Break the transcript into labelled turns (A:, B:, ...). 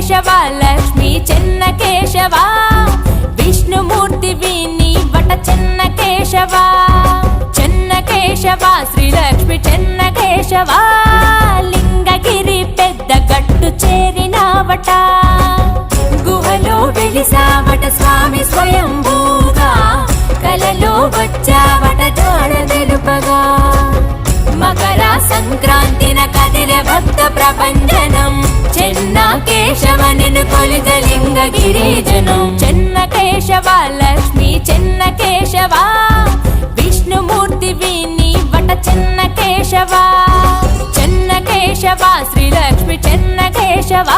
A: కేశవ లక్ష్మీ చెన్న కేశవ విష్ణుమూర్తి విని వట చెన్న కేశవ చెన్న కేశవ శ్రీలక్ష్మి చెన్న కేశవ లింగగిరి పెద్ద గట్టు చేరినావట గుహలో వెలిసావట స్వామి స్వయంభూగా కలలో వచ్చావట జాడ తెలుపగా మకర సంక్రాంతిన కదిలే భక్త ప్రపంచనం చెన్న కేశవనిను కొలిత లింగగిరిజనం చెన్న కేశవ లక్ష్మీ చెన్న కేశవ విష్ణుమూర్తి విని వట చెన్న కేశవ చెన్న కేశవ శ్రీలక్ష్మి చెన్న కేశవ